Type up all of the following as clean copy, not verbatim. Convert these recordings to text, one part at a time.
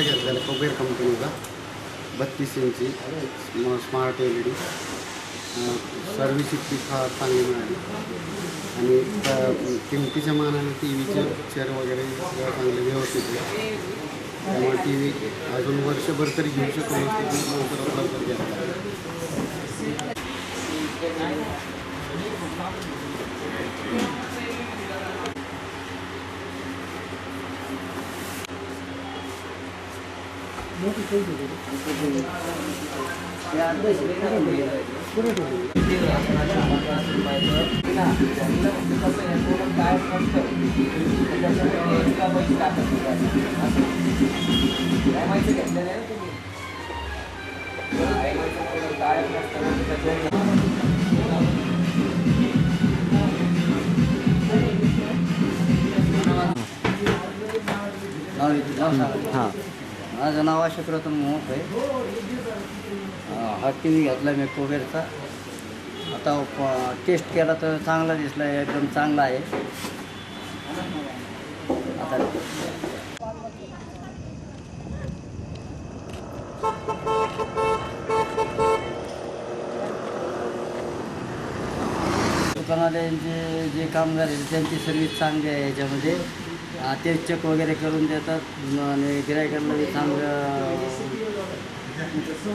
घेतलेला कुबेर कंपनीचा 32 इंची स्मार्ट LED. सर्व्हिस इतकी फार चांगली मिळाली आणि किमतीच्या मानाने टी व्हीचे पिक्चर वगैरे सगळं चांगले व्यवस्थित आहे. त्यामुळे टी व्ही अजून वर्षभर तरी घेऊ शकतो नंतर उपलब्ध घेतला. हां, माझं नाव अशोकरतन मोहक आहे. हा टी व्ही घेतला मी कुबेरचा. आता टेस्ट केला तर चांगला दिसला आहे, एकदम चांगला आहे. आता दुकानवाल्यांचे जे कामगार आहेत त्यांची सर्विस चांगली आहे. याच्यामध्ये ते चेक वगैरे करून देतात आणि गिरायकांना बी चांगलं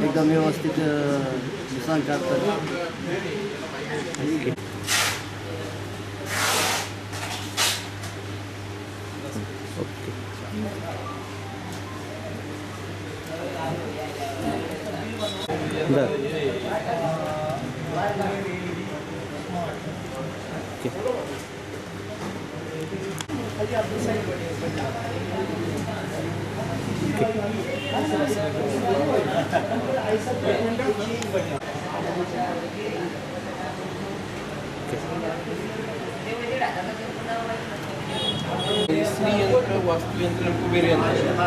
एकदम व्यवस्थित दुकान करतात. श्री यंत्र वास्तुयंत्र कुबेर यंत्र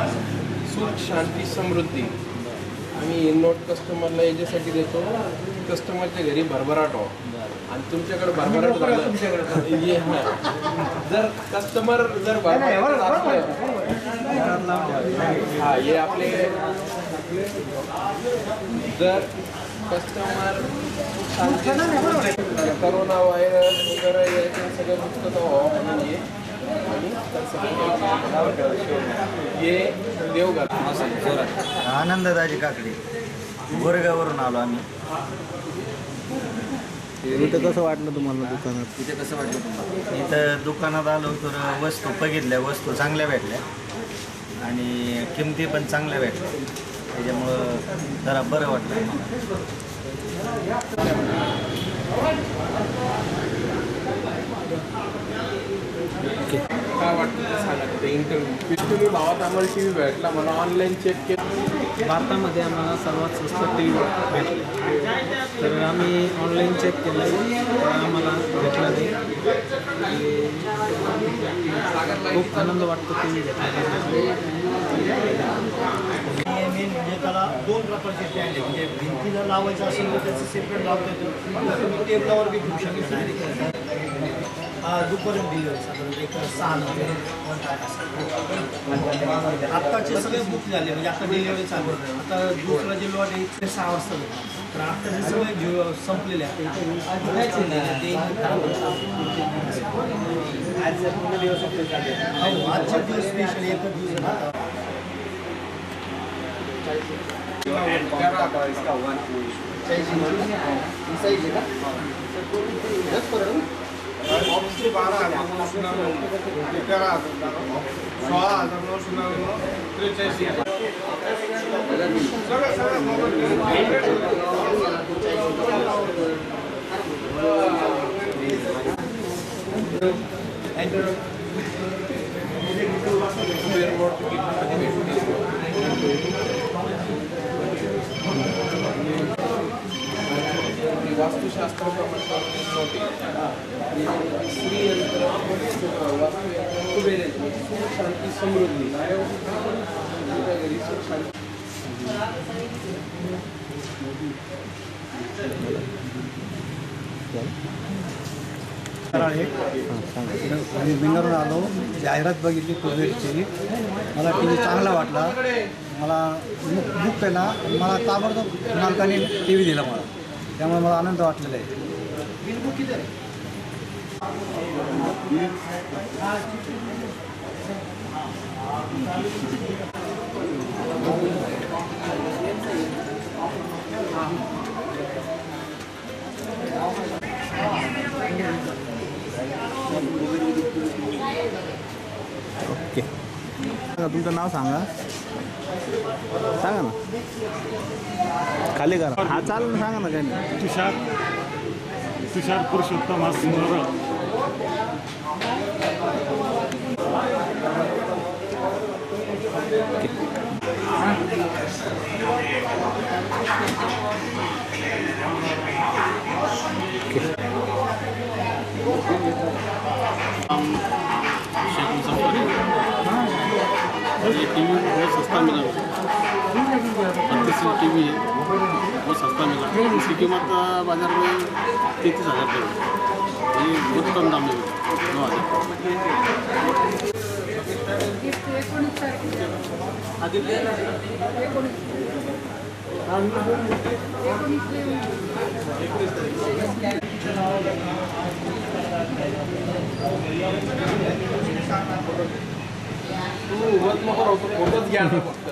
सुख शांती समृद्धी. आम्ही नोट कस्टमरला याच्यासाठी देतो कस्टमरच्या घरी भरभराट हो आणि तुमच्याकडे भरभराट झालं ये जर कस्टमर जर भरभराट हा हे आपले जर कस्टमर करोना व्हायरस वगैरे याचे सगळं मुक्त व्हावं म्हणून ये देवघर. आनंददाजी काकडे गोरेगाववरून आलो आम्ही. इथं कसं वाटलं तुम्हाला दुकानात? इथे कसं वाटलं तुम्हाला? इथं दुकानात आलो तर वस्तू बघितल्या, वस्तू चांगल्या भेटल्या आणि किमती पण चांगल्या भेटल्या. त्याच्यामुळं जरा बरं वाटलं काय वाटतं ते सांगा. ते इंटरव्ह्यू तुम्ही भावात आम्हाला टी व्ही भेटला मला ऑनलाईन चेक केलं. भारतामध्ये आम्हाला सर्वात स्वस्त टी व्ही भेटले तर आम्ही ऑनलाईन चेक केलं, आम्हाला भेटला नाही. खूप आनंद वाटतो टी व्ही घेतला. मेन म्हणजे त्याला 2 प्रकारचे स्टँड आहे. म्हणजे भिंतीला लावायचं असेल तर त्याचं सेपरेट लावता येतं. तुम्ही टेबलावर बी घेऊ शकता. दुपारून डिलिव्हरी साधारण एक 6 नंतर आत्ताचे सगळे बुक झाले. म्हणजे आता डिलिव्हरी चालू आहे. आता दुसरा जे लॉट आहे ते 6 वाजता तर आत्ताचे सगळे संपलेले आहेत. आजच्या दिवस स्पेशल एकच दिवस आहे. ऑफिसचे 12,999 16,999 वास्तुशास्त्र श्री यंत्र कुबेर सुख शांती समृद्धी. घरी सुख शांती आहे मी बेंगळूरून आलो, जाहिरात बघितली कुबेरची, मला टी व्ही चांगला वाटला. मला बुक आहे ना, मला ताबडतोब मालकाने टी व्ही दिला मला, त्यामुळे मला आनंद वाटलेला आहे. ओके, तुमचं नाव सांगा ना. खाली करा. हा चालेल ना, सांगा ना काही नाही. तुषार पुरुषोत्तम आसनवर. ये टी वी बहुत सस्ता मिला मुझे. 32 टी वी है, बहुत सस्ता मिला. इसकी कीमत बाज़ार में 33,000 रुपये. ये बहुत कम दाम में मिला, 9,000. तू उभत नको राहतो, फोटोच घ्या ना फक्त.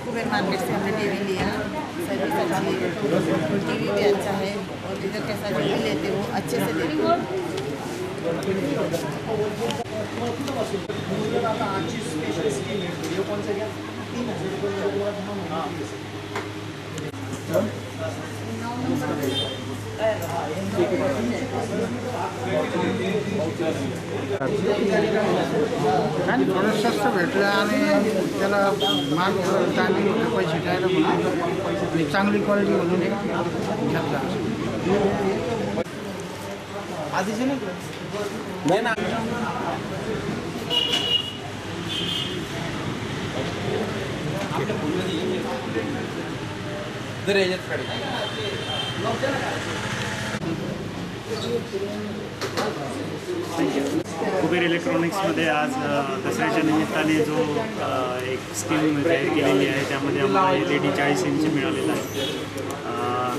कुबेर मार्केट से हमने टीवी लिया, सर्विस अच्छी है, टीवी भी अच्छा है और इधर कैसा जो भी लेते हो अच्छे से देते हो. आजची स्पेशल स्कीम आहे, व्हिडिओ कॉलचा घ्या 3,000 आणि थोडं स्वस्त भेटलं आणि त्याला माल चांगली पैसे द्यायला म्हणून चांगली क्वालिटी म्हणून घेतला. आधीचे नाही ना जर याच्यात काढ. कुबेर इलेक्ट्रॉनिक्समध्ये आज दसऱ्याच्या निमित्ताने जो एक स्कीम जाहीर केलेली आहे, त्यामध्ये आम्हाला LED 40 इंच मिळालेला आहे.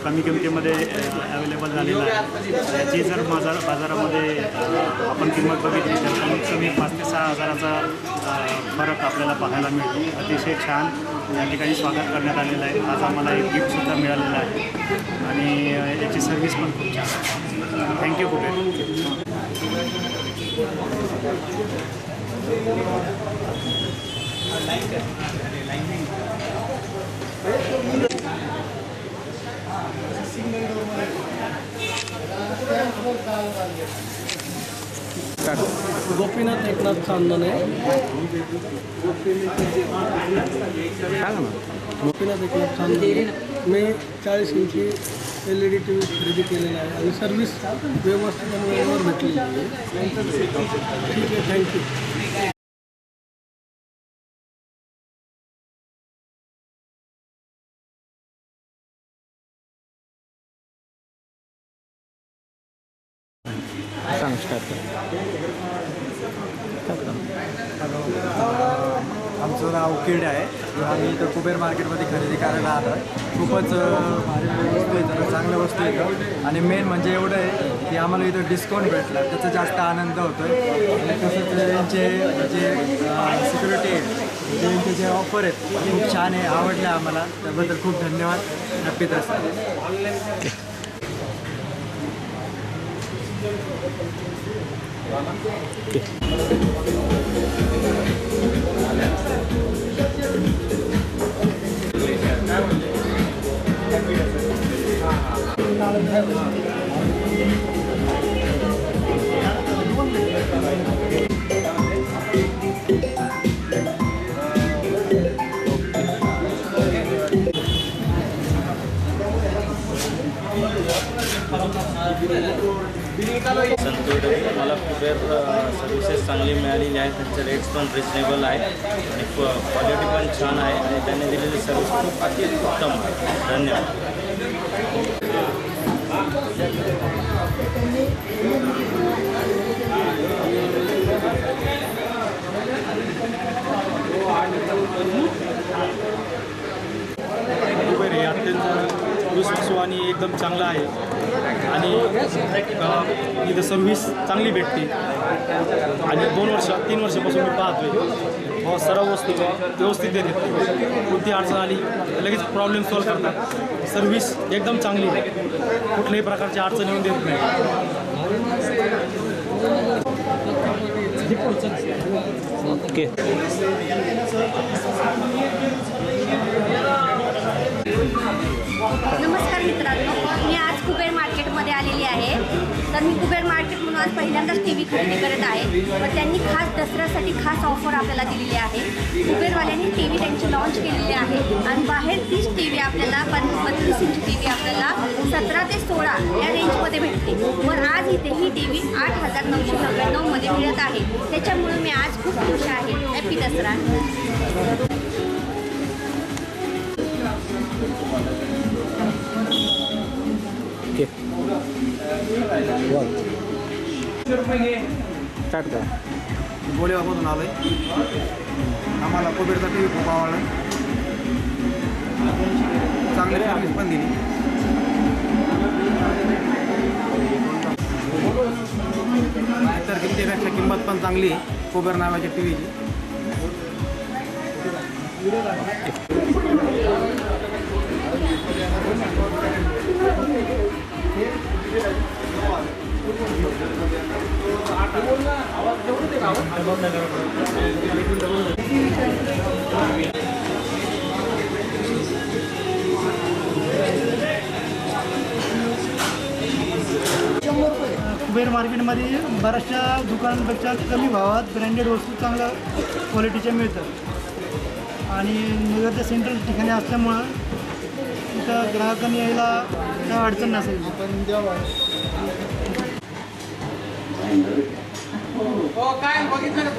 कमी किमतीमध्ये अवेलेबल झालेला आहे. याची जर बाजारामध्ये आपण किंमत बघितली तर कमीत कमी 5,000 ते 6,000चा फरक आपल्याला पाहायला मिळतो. अतिशय छान या ठिकाणी स्वागत करण्यात आलेलं आहे. आज आम्हाला एक गिफ्टसुद्धा मिळालेलं आहे आणि याची सर्व्हिस पण खूप छान आहे. थँक्यू कुबेर. गोपीनाथ एकनाथ चांदणे. गोपीनाथ एकनाथ चांदणे. मी 40 इंची LED टी व्ही खरेदी केलेला आहे आणि सर्व्हिस व्यवस्थित आणि वेळेवर भेटलेली आहे. ठीक आहे, थँक्यू. सांग स्टार्ट कर. आमचं नाव किड आहे. आम्ही इथं कुबेर मार्केटमध्ये खरेदी करायला आलो आहे. खूपच भारी वस्तू येतं, चांगल्या वस्तू येतं आणि मेन म्हणजे एवढं आहे की आम्हाला इथं डिस्काउंट भेटला, त्याचा जास्त आनंद होतो आहे. आणि तसंच यांचे जे सिक्युरिटी आहे, यांचे जे ऑफर आहेत खूप छान आहे, आवडले आम्हाला. त्याबद्दल खूप धन्यवाद. हॅपी दसरा. Gracias. संतोष मला कुबेर सर्व्हिसेस चांगली मिळालेली आहे. त्यांचे रेट्स पण रिजनेबल आहे आणि क्वालिटी पण छान आहे आणि त्यांनी दिलेली सर्व्हिस खूप अति उत्तम आहे. धन्यवाद. कुबेर हे अत्यंत विश्वासू आणि एकदम चांगलं आहे आणि इथं सर्व्हिस चांगली भेटते आणि 3 वर्षापासून मी पाहतोय सर्व वस्तू व्यवस्थित देते. कोणती अडचण आली लगेच प्रॉब्लेम सॉल्व्ह करतात. सर्व्हिस एकदम चांगली आहे, कुठल्याही प्रकारची अडचण येऊन देत नाही. ओके. नमस्कार मित्रांनो, मी आज कुबेर मार्केटमध्ये आलेली आहे. तर मी कुबेर मार्केटमधून आज पहिल्यांदाच टी व्ही खरेदी करत आहे. पण त्यांनी खास दसऱ्यासाठी खास ऑफर आपल्याला दिलेली आहे. कुबेरवाल्यांनी टी व्ही त्यांची लॉन्च केलेली आहे आणि बाहेर तीच टी व्ही आपल्याला 32 इंच टी व्ही आपल्याला 17 ते 16 या रेंजमध्ये भेटते. पण आज इथे ही टी व्ही 8,999मध्ये मिळत आहे. त्याच्यामुळे मी आज खूप खुश आहे. हॅपी दसरा. स्टार्ट करा. गोळेगावमधून आलो आहे. आम्हाला कुबेरचा टी व्ही खूप आवडला. चांगली सर्व्हिस पण दिली. इतर किमतीपेक्षा किंमत पण चांगली आहे कुबेर नावाच्या टी व्हीची. कुबेर मार्केटमध्ये बऱ्याचशा दुकानांपेक्षा कमी भावात ब्रँडेड वस्तू चांगल्या क्वालिटीच्या मिळतात आणि नगरच्या सेंट्रल ठिकाणी असल्यामुळं इथं ग्राहकांनी यायला काय अडचण नसेल. काय बघितलं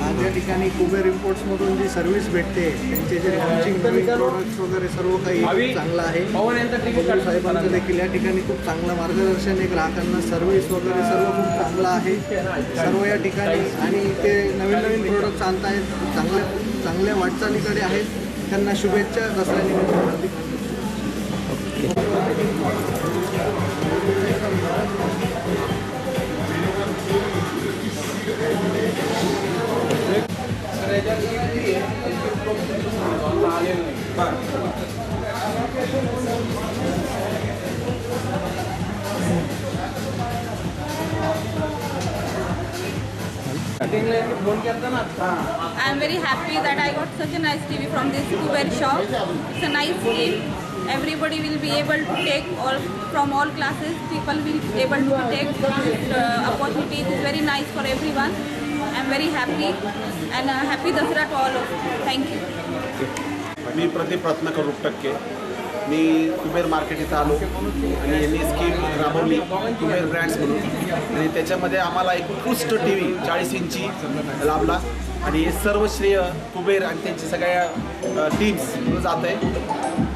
आज या ठिकाणी कुबेर इम्पोर्ट्समधून जी सर्व्हिस भेटते, त्यांचे जे लॉन्चिंग प्रोडक्ट्स वगैरे सर्व काही चांगलं आहे. कुबेर साहेबांचं देखील या ठिकाणी खूप चांगलं मार्गदर्शन आहे. ग्राहकांना सर्व्हिस वगैरे सर्व खूप चांगलं आहे सर्व या ठिकाणी. आणि ते नवीन नवीन प्रोडक्ट्स आणतायत, चांगल्या वाटचालीकडे आहेत. त्यांना शुभेच्छा दसऱ्यानिमित्त. I am very happy that I got such a nice TV from this Kuber shop. It's a nice scheme. Everybody will be able to take from all classes. People will be able to take this opportunity. It is very nice for everyone. I am very happy and happy Dasara to all of you. Thank you. मी प्रदीप रत्नाकर रुपटक्के. मी Kuber market इथं आलो आणि यांनी scheme राबवली Kuber brands म्हणून आणि त्याच्यामध्ये आम्हाला एक उत्कृष्ट टी व्ही 40 इंची लाभला आणि हे सर्व श्रेय कुबेर आणि त्यांच्या सगळ्या टीम्स जात आहे.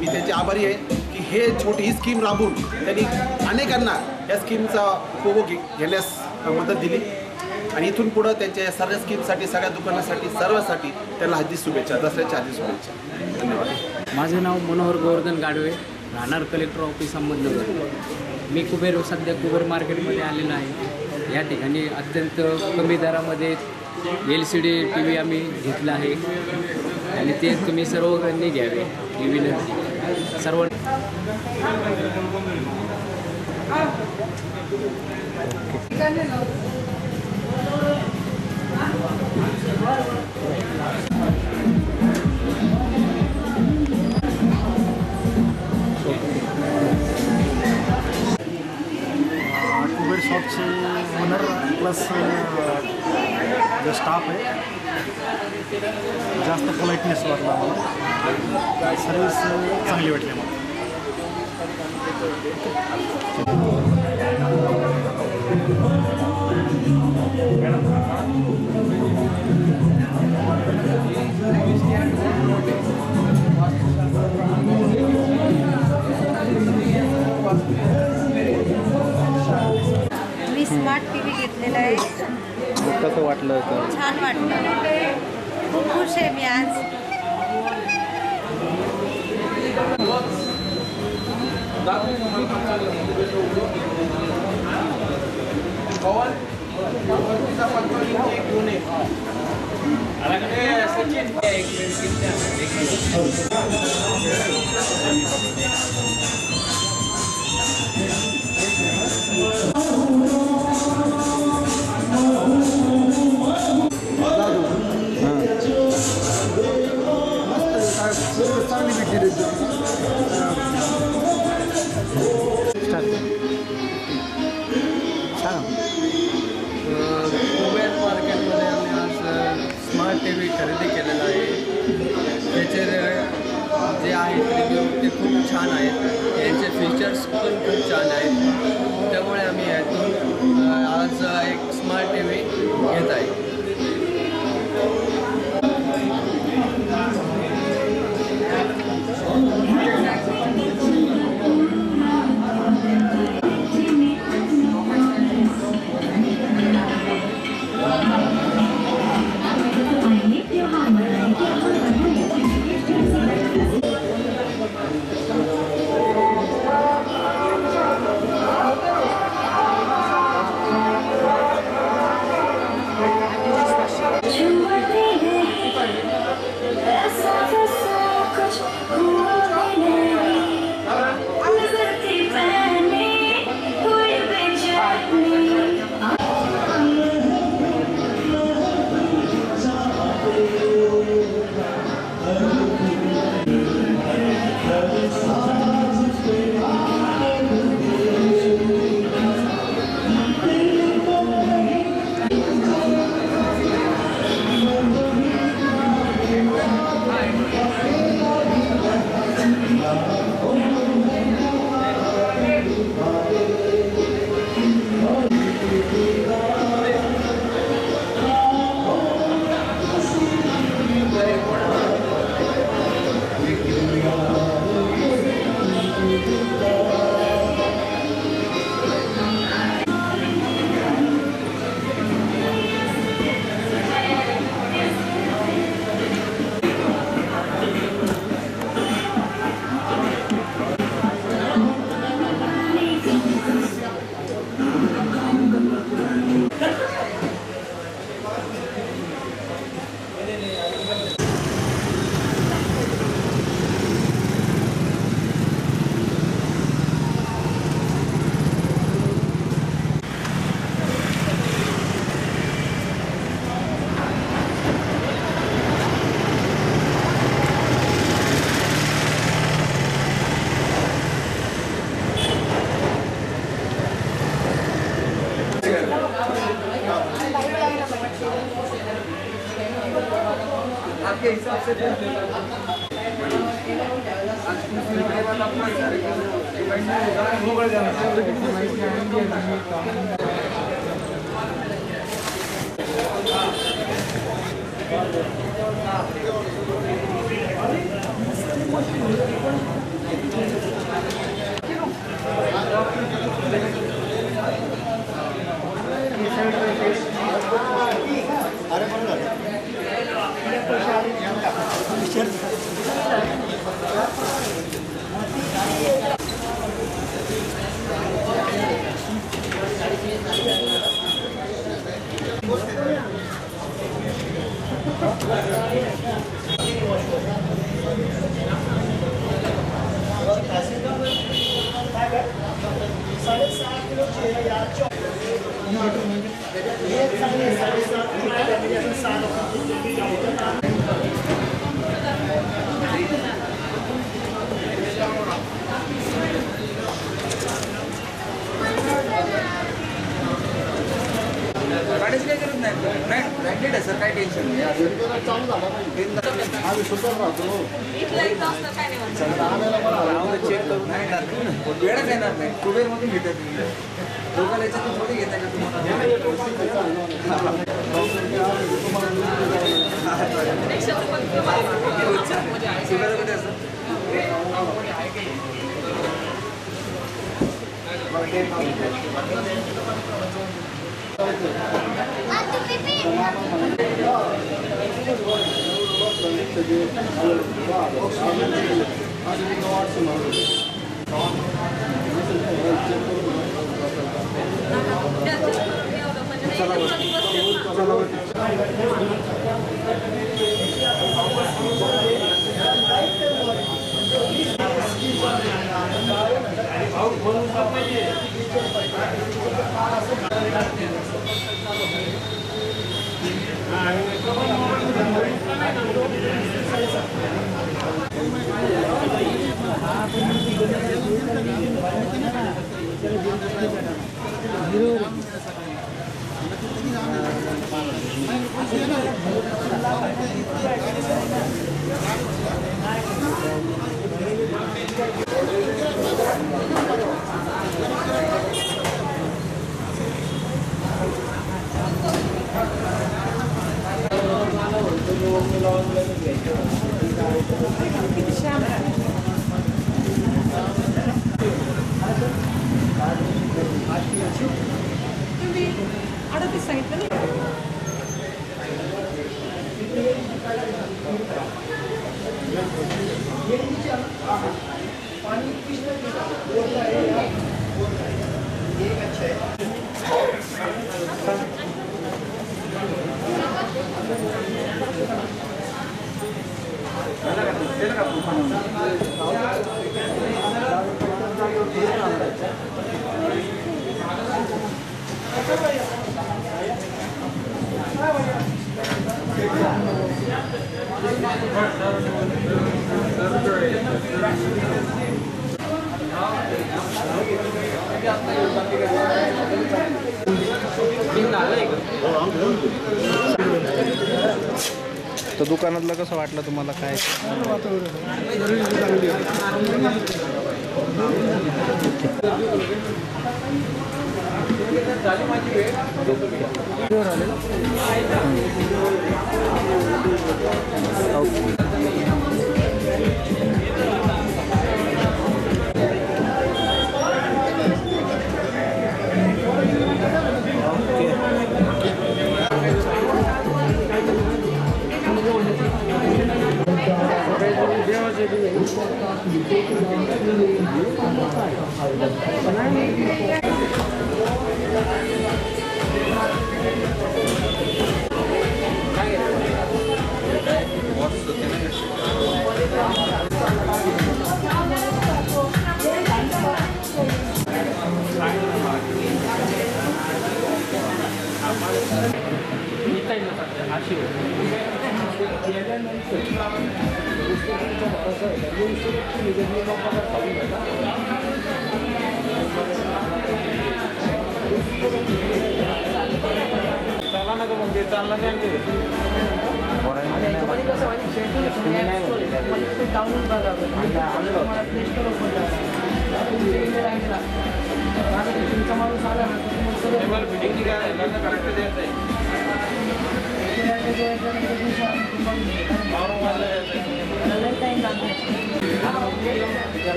मी त्यांचे आभारी आहे की हे छोटी ही स्कीम राबवून त्यांनी अनेकांना या स्कीमचा उपभोग घेण्यास मदत दिली आणि इथून पुढं त्यांच्या सर्व स्कीमसाठी सगळ्या दुकानासाठी सर्वांसाठी त्यांना हार्दिक शुभेच्छा. दसऱ्याच्या हार्दिक शुभेच्छा. धन्यवाद. माझे नाव मनोहर गोवर्धन गाडवे, राहणार कलेक्टर ऑफिस अहमदनगर. मी सध्या कुबेर मार्केटमध्ये आलेलो आहे. या ठिकाणी अत्यंत कमी दरामध्ये LCD TV आम्ही घेतला आहे आणि ते तुम्ही सर्वांनी घ्यावे. ही विनंती सर्व. शॉपचे ओनर प्लस जो स्टाफ आहे जास्त पोलाइटनेस वाटला मला, सर्विस चांगली वाटली मला. मी स्मार्ट टी व्ही घेतलेला आहे. कसं वाटलं तर? छान वाटलं. खूप खुश आहे मी आज. चांगली भेटली कुबेर मार्केटमध्ये आम्ही आज स्मार्ट टी व्ही खरेदी केलेला आहे. त्याचे जे आहेत रिव्ह्यू ते खूप छान आहेत. यांचे फीचर्स पण खूप छान आहेत. त्यामुळे आम्ही यातून आज एक स्मार्ट टी व्ही घेत आहे. आपके हिसाब से काढायची काही गरज नाही. ब्रँडेड आहे सर, काय टेन्शन नाही. चेक करून नाही येणार, वेळच येणार नाही. कुबेरमधून घेतात लोकल याच्यातून थोडी घेतात का तुम्हाला. कुठे असं तर दुकानातलं कसं वाटलं तुम्हाला काय?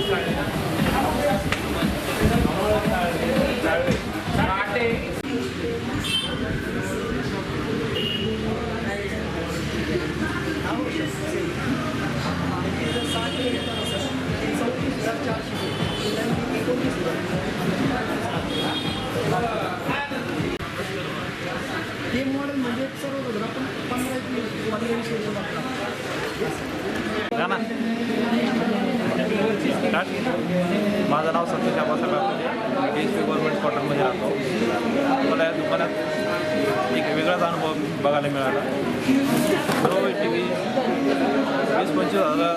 Gracias. बाबासाहेब DSP गव्हर्नमेंट क्वार्टरमध्ये राहतो. मला या दुकानात एक वेगळाच अनुभव बघायला मिळाला. सर्व TV 20-25 हजार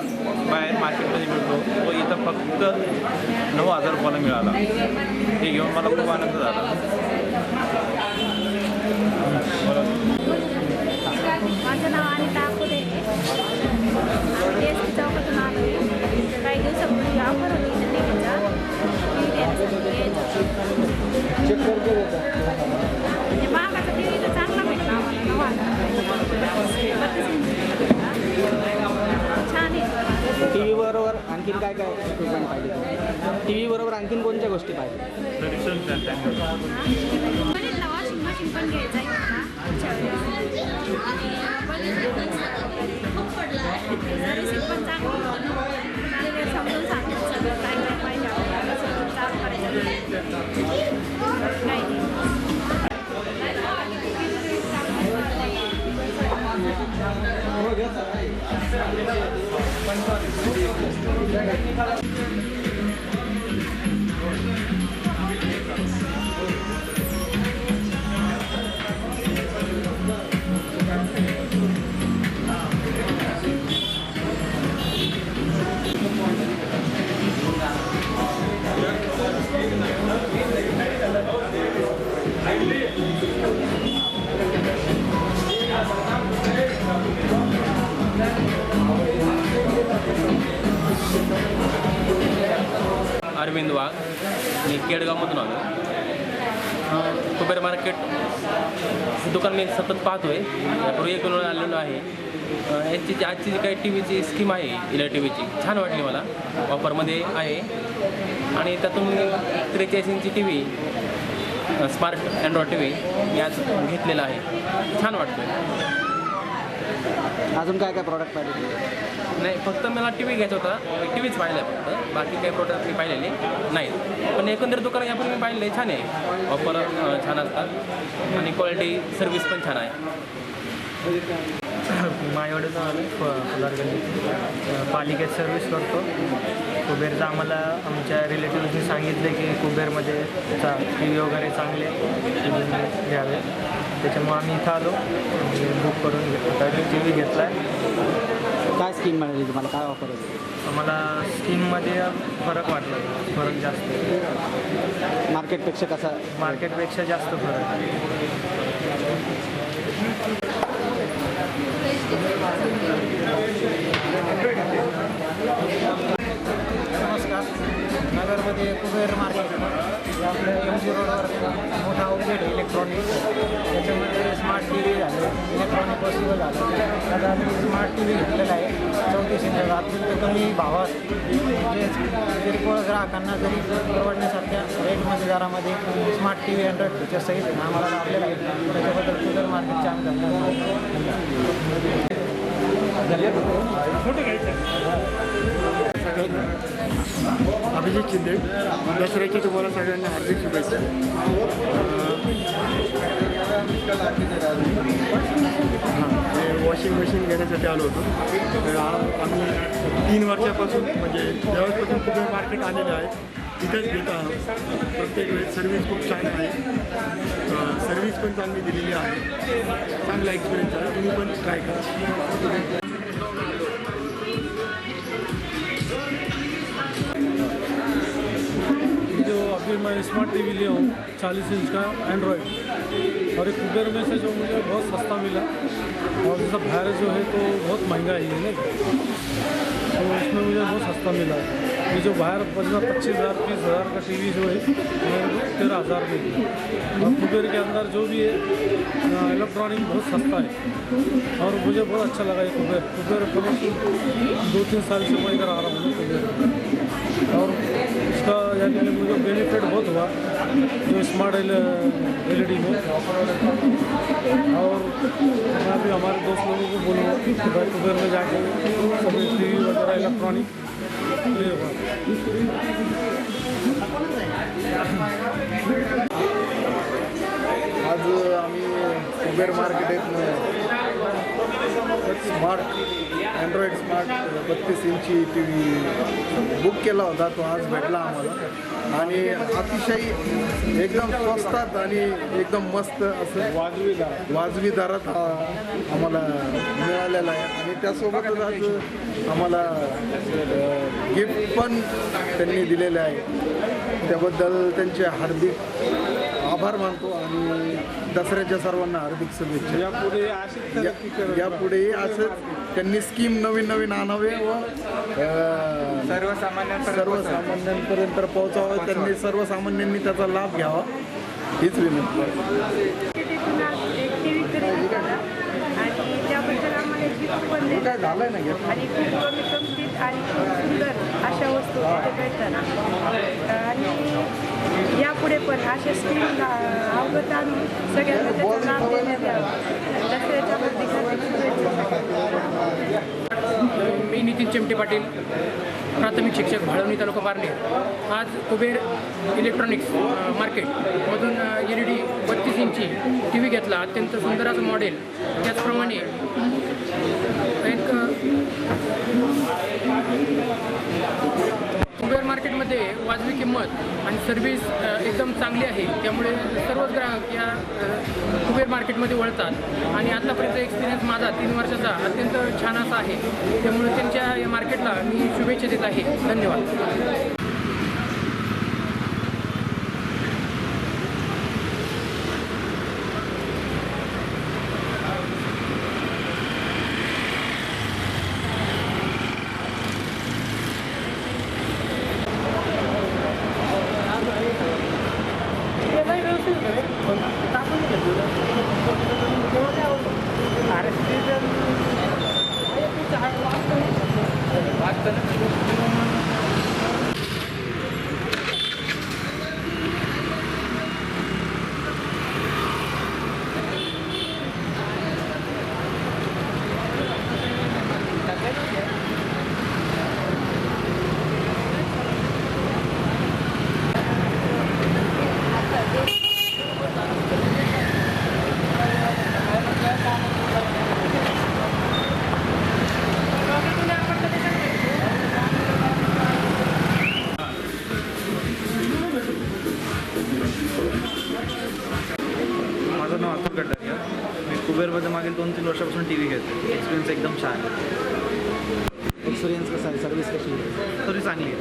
बाहेर मार्केटमध्ये मिळतो व इथं फक्त 9,000 रुपयाला मिळाला. हे घेऊन मला खूप आनंद झाला. माझं नाव अनिता आकुडे आहे. DSP चौकातून आलो आहे. काही दिवसापूर्वी ऑफर होती टीव्हीचा. म्हणजे महागाचा टीव्ही तर चांगला भेटला आम्हाला 9,000 छान आहे. टी व्ही बरोबर आणखीन काय काय इक्विपमेंट पाहिजे? टी व्ही बरोबर आणखीन कोणत्या गोष्टी पाहिजे? वॉशिंग मशीन पण घ्यायचं आहे मला सर्व्हिसिंग पण चांगली समजून सांगतो सगळं काय काय पाहिजे आपल्याला काम करायचं काही अरविंद वाघ, मी केडगावमधून आलो. कुबेर मार्केट दुकान मी सतत पाहतो आहे. यापूर्वी एक वेळा आलेलो आहे. यांची आजची जी काही TVची स्कीम आहे इलेक्ट्रिव्हीची छान वाटली मला. ऑफरमध्ये आहे आणि त्यातून 43 इंची TV स्मार्ट अँड्रॉइड TV मी आज घेतलेला आहे. छान वाटतं. अजून काय काय प्रॉडक्ट पाहिजे? नाही, फक्त मला TV घ्यायचा होता. TVच पाहिला आहे फक्त. बाकी काही प्रोडक्ट मी पाहिलेले नाहीत. पण एकंदरीत दुकान यापूर्वी मी पाहिलेले छान आहे. ऑफर छान असतात आणि क्वालिटी सर्व्हिस पण छान आहे. माझ्याकडे आम्ही फुलारगल्ली पालिकेत सर्व्हिस करतो. कुबेरचं आम्हाला आमच्या रिलेटिव्हनी सांगितले की कुबेरमध्ये TV वगैरे चांगले घ्यावे. त्याच्यामुळे आम्ही इथं आलो बुक करून घेतलं. TV घेतला आहे. काय स्कीम मिळाली तुम्हाला? काय ऑफर आहे? आम्हाला स्कीममध्ये फरक वाटला. फरक जास्त मार्केटपेक्षा कसा? मार्केटपेक्षा जास्त फरक आहे. नमस्कार. नगरमध्ये कुबेर मार्केट आपल्या MG रोडवर मोठा आउटलेट आहे इलेक्ट्रॉनिक्स. त्याच्यामध्ये स्मार्ट TV झालं, इलेक्ट्रॉनिक वस्तू झालं. आता आम्ही स्मार्ट TV घेतलेला आहे 34 इंचाचा. अत्यंत कमी भावात म्हणजे किरकोळ ग्राहकांना जरी परवडण्यासारख्या रेटमध्ये दरामध्ये स्मार्ट TV अँड्रॉइड फीचर्ससहित आम्हाला लाभलेला आहे. त्याच्याबद्दल कुबेर मार्केटचे आम्ही धन्यवाद. अभिजित शिंदे. दसऱ्याची तुम्हाला सगळ्यांना हार्दिक शुभेच्छा. वॉशिंग मशीन घेण्यासाठी आलो होतो. आम्ही 3 वर्षापासून म्हणजे ज्यावेळेसपासून कुबेर मार्केट आलेलं आहे तिथेच घेत आहोत. प्रत्येक वेळेस सर्व्हिस खूप छान आहे. सर्व्हिस पण चांगली दिलेली आहे. चांगला एक्सपिरियन्स आहे. तुम्ही पण ट्राय करा. जो अभी मैं स्मार्ट TV लिया हूँ 40 इंच का एंड्रॉयड, और एक कुबेर में से जो मुझे बहुत सस्ता मिला. और जैसा बाहर जो है तो बहुत महंगा ही है ना, तो उसमें मुझे बहुत सस्ता मिला. ये जो बाहर 25,000 30,000 का TV जो है 13,000 में दिया. और कुबेर के अंदर जो भी है इलेक्ट्रॉनिक बहुत सस्ता है और मुझे बहुत अच्छा लगा ये कुबेर. 2-3 साल से मैं इधर आ रहा हूँ कुबेर, और इसका यानी कि मुझे बेनिफिट बहुत हुआ जो स्मार्ट LED में. और मैं भी हमारे दोस्त लोगों को बोलूँगा कि भाई कुबेर में जाके सभी TV वगैरह इलेक्ट्रॉनिक ले हुआ. आज आम्ही कुबेर मार्केट अँड्रॉइड स्मार्ट 32 इंची टी व्ही बुक केला होता. तो आज भेटला आम्हाला आणि अतिशय एकदम स्वस्तात आणि एकदम मस्त असं वाजवी दरात हा आम्हाला मिळालेला आहे. आणि त्यासोबतच आज आम्हाला गिफ्ट पण त्यांनी दिलेले आहे. त्याबद्दल त्यांचे हार्दिक आभार मानतो आणि दसऱ्याच्या सर्वांना हार्दिक शुभेच्छा. यापुढेही असंच त्यांनी स्कीम नवीन आणावे व सर्वसामान्यांपर्यंत पोहोचावं. त्यांनी सर्वसामान्यांनी त्याचा लाभ घ्यावा हीच विनंती. आणि त्याबद्दल आम्हाला गिफ्ट पण काय झालं ना आणि खूप कमी किमतीत आणि खूप सुंदर अशा वस्तू तिथे भेटतात. आणि यापुढे पण अशा स्कीमला अवगत आणून सगळ्यांना त्याचा लाभ देण्यात यावा. दसऱ्याच्या मी नितीन चिमटे पाटील, प्राथमिक शिक्षक भाळवणी तालुका पारनेर. आज कुबेर इलेक्ट्रॉनिक्स मार्केटमधून LED 32 इंची टी व्ही घेतला. अत्यंत सुंदर असं मॉडेल. त्याचप्रमाणे एक कुबेर मार्केटमध्ये वाजवी किंमत आणि सर्व्हिस एकदम चांगली आहे. त्यामुळे सर्वच ग्राहक या कुबेर मार्केटमध्ये वळतात आणि आतापर्यंत एक्सपिरियन्स माझा 3 वर्षाचा अत्यंत छान असा आहे. त्यामुळे त्यांच्या या मार्केटला मी शुभेच्छा देत आहे. धन्यवाद. माझं नाव अतुल कटारिया. मी कुबेरमध्ये मागील 2-3 वर्षापासून टी व्ही घेतो. एक्सपिरियन्स एकदम छान आहे. एक्सपिरियन्स कसा आहे? सर्व्हिस कशी आहे? सर्व्हिस चांगली आहे.